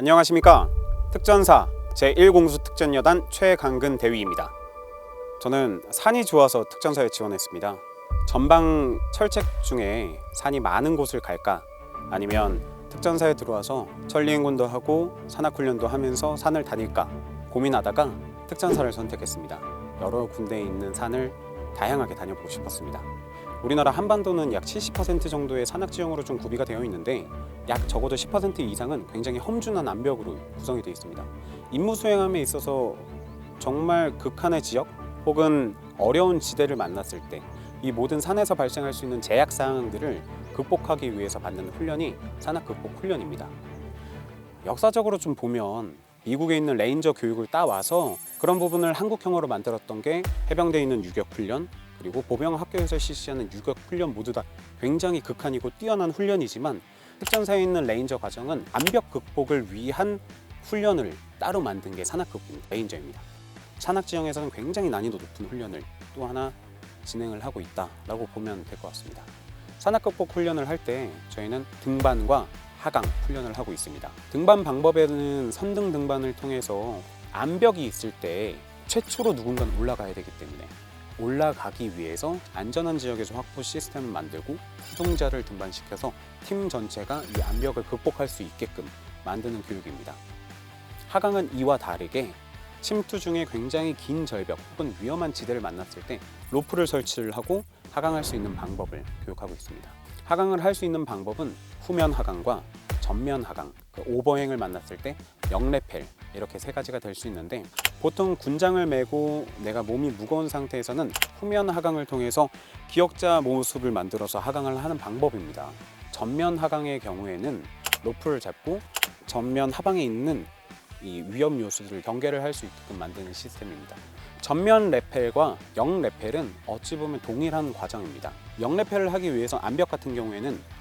안녕하십니까. 특전사 제1공수 특전여단 최강근 대위입니다. 저는 산이 좋아서 특전사에 지원했습니다. 전방 철책 중에 산이 많은 곳을 갈까, 아니면 특전사에 들어와서 천리행군도 하고 산악훈련도 하면서 산을 다닐까 고민하다가 특전사를 선택했습니다. 여러 군데에 있는 산을 다양하게 다녀보고 싶었습니다. 우리나라 한반도는 약 70% 정도의 산악지형으로 좀 구비가 되어 있는데, 약 적어도 10% 이상은 굉장히 험준한 암벽으로 구성이 되어 있습니다. 임무 수행함에 있어서 정말 극한의 지역 혹은 어려운 지대를 만났을 때 이 모든 산에서 발생할 수 있는 제약 사항들을 극복하기 위해서 받는 훈련이 산악 극복 훈련입니다. 역사적으로 좀 보면 미국에 있는 레인저 교육을 따와서 그런 부분을 한국형으로 만들었던 게 해병대에 있는 유격 훈련, 그리고 보병 학교에서 실시하는 유격 훈련 모두 다 굉장히 극한이고 뛰어난 훈련이지만, 특전사에 있는 레인저 과정은 암벽 극복을 위한 훈련을 따로 만든 게 산악 극복 레인저입니다. 산악 지형에서는 굉장히 난이도 높은 훈련을 또 하나 진행을 하고 있다라고 보면 될 것 같습니다. 산악 극복 훈련을 할 때 저희는 등반과 하강 훈련을 하고 있습니다. 등반 방법에는 선등 등반을 통해서 암벽이 있을 때 최초로 누군가는 올라가야 되기 때문에 올라가기 위해서 안전한 지역에서 확보 시스템을 만들고 후동자를 등반시켜서 팀 전체가 이 암벽을 극복할 수 있게끔 만드는 교육입니다. 하강은 이와 다르게 침투 중에 굉장히 긴 절벽 혹은 위험한 지대를 만났을 때 로프를 설치를 하고 하강할 수 있는 방법을 교육하고 있습니다. 하강을 할 수 있는 방법은 후면 하강과 전면 하강, 오버행을 만났을 때 영레펠, 이렇게 세 가지가 될 수 있는데, 보통 군장을 메고 내가 몸이 무거운 상태에서는 후면 하강을 통해서 기역자 모습을 만들어서 하강을 하는 방법입니다. 전면 하강의 경우에는 로프를 잡고 전면 하방에 있는 이 위험 요소들을 경계를 할 수 있게끔 만드는 시스템입니다. 전면 레펠과 영 레펠은 어찌 보면 동일한 과정입니다. 영 레펠을 하기 위해서 암벽 같은 경우에는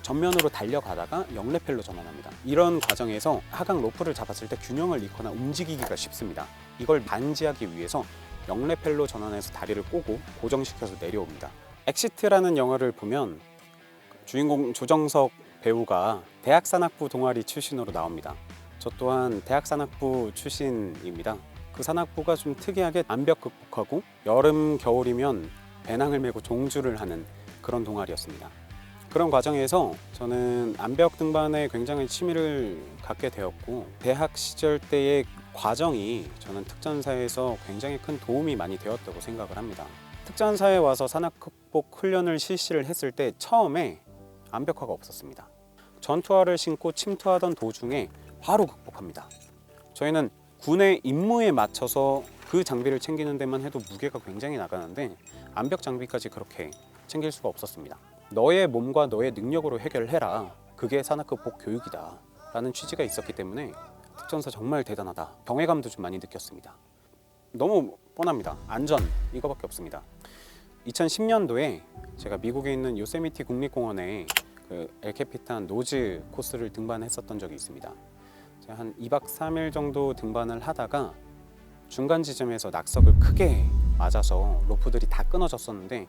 전면으로 달려가다가 영레펠로 전환합니다. 이런 과정에서 하강 로프를 잡았을 때 균형을 잃거나 움직이기가 쉽습니다. 이걸 방지하기 위해서 영레펠로 전환해서 다리를 꼬고 고정시켜서 내려옵니다. 엑시트라는 영화를 보면 주인공 조정석 배우가 대학산악부 동아리 출신으로 나옵니다. 저 또한 대학산악부 출신입니다. 그 산악부가 좀 특이하게 암벽 극복하고 여름, 겨울이면 배낭을 메고 종주를 하는 그런 동아리였습니다. 그런 과정에서 저는 암벽 등반에 굉장히 취미를 갖게 되었고, 대학 시절 때의 과정이 저는 특전사에서 굉장히 큰 도움이 많이 되었다고 생각을 합니다. 특전사에 와서 산악 극복 훈련을 실시를 했을 때 처음에 암벽화가 없었습니다. 전투화를 신고 침투하던 도중에 바로 극복합니다. 저희는 군의 임무에 맞춰서 그 장비를 챙기는 데만 해도 무게가 굉장히 나가는데 암벽 장비까지 그렇게 챙길 수가 없었습니다. 너의 몸과 너의 능력으로 해결해라, 그게 산악 극복 교육이다 라는 취지가 있었기 때문에 특전사 정말 대단하다, 경외감도 좀 많이 느꼈습니다. 너무 뻔합니다. 안전, 이거밖에 없습니다. 2010년도에 제가 미국에 있는 요세미티 국립공원에 그 엘캐피탄 노즈 코스를 등반했었던 적이 있습니다. 제가 한 2박 3일 정도 등반을 하다가 중간 지점에서 낙석을 크게 맞아서 로프들이 다 끊어졌었는데,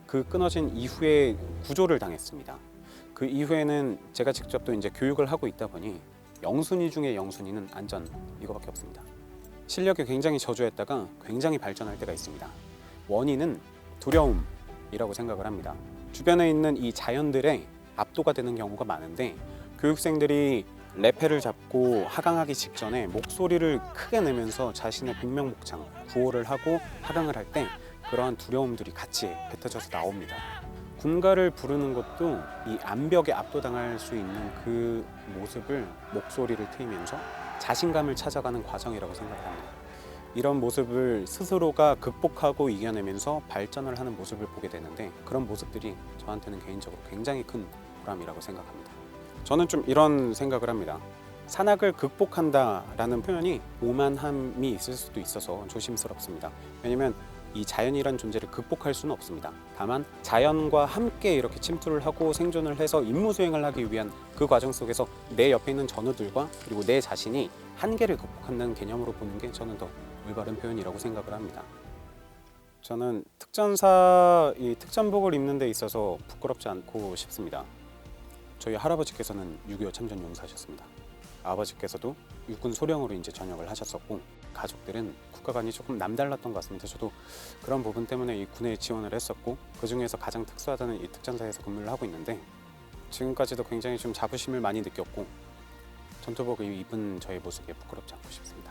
그 끊어진 이후에 구조를 당했습니다. 그 이후에는 제가 직접 또 이제 교육을 하고 있다 보니 영순위 중에 영순위는 안전, 이거밖에 없습니다. 실력이 굉장히 저조했다가 굉장히 발전할 때가 있습니다. 원인은 두려움이라고 생각을 합니다. 주변에 있는 이 자연들에 압도가 되는 경우가 많은데, 교육생들이 레펠을 잡고 하강하기 직전에 목소리를 크게 내면서 자신의 복명복창, 구호를 하고 하강을 할 때 그러한 두려움들이 같이 뱉어져서 나옵니다. 군가를 부르는 것도 이 암벽에 압도당할 수 있는 그 모습을 목소리를 트이면서 자신감을 찾아가는 과정이라고 생각을 합니다. 이런 모습을 스스로가 극복하고 이겨내면서 발전을 하는 모습을 보게 되는데, 그런 모습들이 저한테는 개인적으로 굉장히 큰 보람이라고 생각합니다. 저는 좀 이런 생각을 합니다. 산악을 극복한다라는 표현이 오만함이 있을 수도 있어서 조심스럽습니다. 왜냐면 이 자연이란 존재를 극복할 수는 없습니다. 다만 자연과 함께 이렇게 침투를 하고 생존을 해서 임무 수행을 하기 위한 그 과정 속에서 내 옆에 있는 전우들과 그리고 내 자신이 한계를 극복한다는 개념으로 보는 게 저는 더 올바른 표현이라고 생각을 합니다. 저는 특전사 이 특전복을 입는 데 있어서 부끄럽지 않고 싶습니다. 저희 할아버지께서는 6.25 참전 용사셨습니다. 아버지께서도 육군 소령으로 이제 전역을 하셨었고 가족들은 국가관이 조금 남달랐던 것 같습니다. 저도 그런 부분 때문에 이 군에 지원을 했었고 그 중에서 가장 특수하다는 이 특전사에서 근무를 하고 있는데 지금까지도 굉장히 좀 자부심을 많이 느꼈고 전투복을 입은 저의 모습에 부끄럽지 않고 싶습니다.